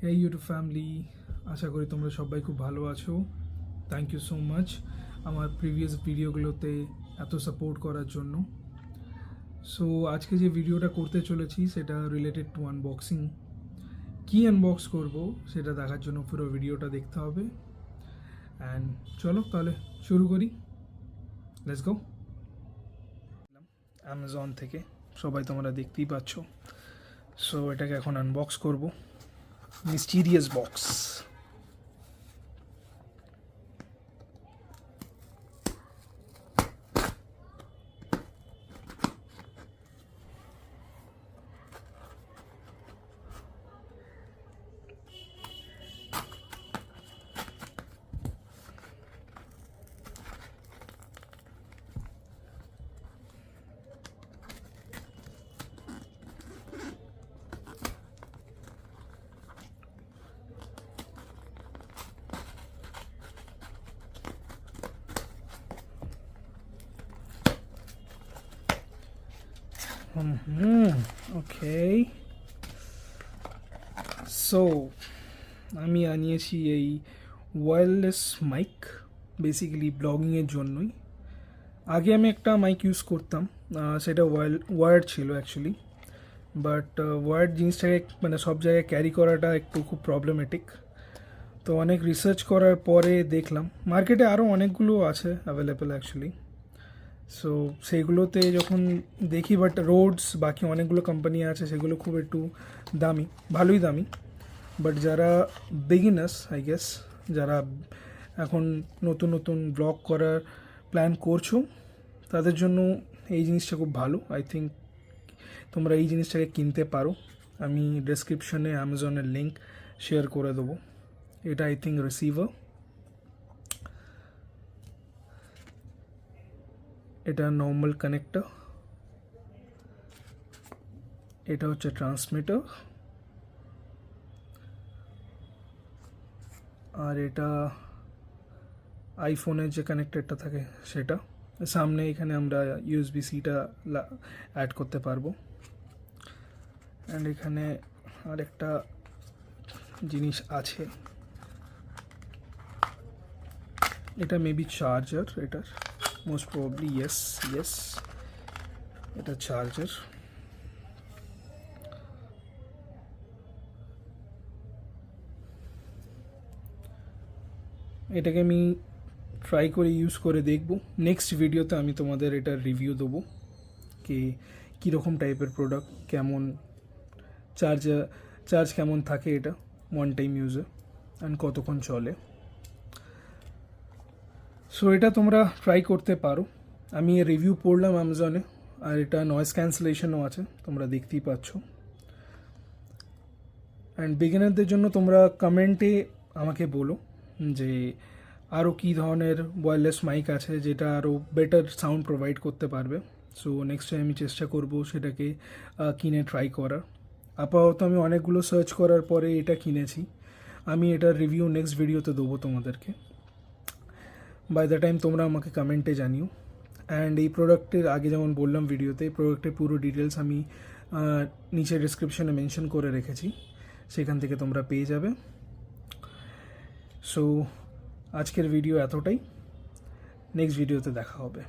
এই YouTube family, আশা করি তোমরা সবাই খুব ভালো আছো। থ্যাংক ইউ সো মাচ আমার প্রিভিয়াস ভিডিওগুলোতে এত সাপোর্ট করার জন্য। সো আজকে যে ভিডিওটা করতে চলেছি সেটা রিলেটেড টু আনবক্সিং। কী আনবক্স করব সেটা দেখার জন্য পুরো ভিডিওটা দেখতে হবে। অ্যান্ড চলো তাহলে শুরু করি, লেটস গো। অ্যামাজন থেকে সবাই তোমরা দেখতেই পাচ্ছ। সো এটাকে এখন আনবক্স করব। Mysterious box. ওকে, সো আমি আনিয়েছি এই ওয়্যারলেস মাইক, বেসিক্যালি ব্লগিংয়ের জন্যই। আগে আমি একটা মাইক ইউজ করতাম, সেটা ওয়ার্ড ছিল অ্যাকচুয়ালি, বাট ওয়ার্ড জিনিসটাকে মানে সব জায়গায় ক্যারি করাটা একটু খুব প্রবলেমেটিক। তো অনেক রিসার্চ করার পরে দেখলাম মার্কেটে আরও অনেকগুলো আছে অ্যাভেলেবেল অ্যাকচুয়ালি। সো সেইগুলোতে যখন দেখি, বাট রোডস বাকি অনেকগুলো কোম্পানি আছে সেগুলো খুব একটু দামি, ভালোই দামি। বাট যারা বিগিনার্স আই গেস, যারা এখন নতুন নতুন ব্লগ করার প্ল্যান করছো, তাদের জন্য এই জিনিসটা খুব ভালো। আই থিঙ্ক তোমরা এই জিনিসটাকে কিনতে পারো। আমি ডেসক্রিপশনে অ্যামাজনের লিঙ্ক শেয়ার করে দেবো। এটা আই থিঙ্ক রিসিভার, এটা নর্মাল কানেক্টর, এটা হচ্ছে ট্রান্সমিটার, আর এটা আইফোনের যে কানেক্টরটা থাকে সেটা। সামনে এখানে আমরা ইউএসবি-সিটা অ্যাড করতে পারবো। অ্যান্ড এখানে আরেকটা জিনিস আছে, এটা মেবি চার্জার। এটার মোস্ট প্রবাবলি ইয়েস এটা চার্জার। এটাকে আমি ট্রাই করে ইউজ করে দেখব। নেক্সট ভিডিওতে আমি তোমাদের এটার রিভিউ দেবো কি কীরকম টাইপের প্রোডাক্ট, কেমন চার্জ কেমন থাকে এটা ওয়ান টাইম ইউজে, অ্যান্ড কতক্ষণ চলে। সো এটা তোমরা ট্রাই করতে পারো। আমি রিভিউ পড়লাম অ্যামাজনে, আর এটা নয়েজ ক্যান্সেলেশনও আছে, তোমরা দেখতেই পাচ্ছ। অ্যান্ড বিগিনারদের জন্য তোমরা কমেন্টে আমাকে বলো যে আরও কী ধরনের ওয়্যারলেস মাইক আছে যেটা আরও বেটার সাউন্ড প্রোভাইড করতে পারবে। সো নেক্সট টাইম আমি চেষ্টা করব সেটাকে কিনে ট্রাই করার। আপাতত আমি অনেকগুলো সার্চ করার পরে এটা কিনেছি। আমি এটার রিভিউ নেক্সট ভিডিওতে দেবো তোমাদেরকে। বাই দ্য টাইম তোমরা আমাকে কমেন্টে জানিও। অ্যান্ড এই প্রোডাক্টের আগে যেমন বললাম ভিডিওতে, এই প্রোডাক্টের পুরো ডিটেলস আমি নিচে ডিসক্রিপশনে মেনশন করে রেখেছি, সেখান থেকে তোমরা পেয়ে যাবে। সো আজকের ভিডিও এতটাই, নেক্সট ভিডিওতে দেখা হবে।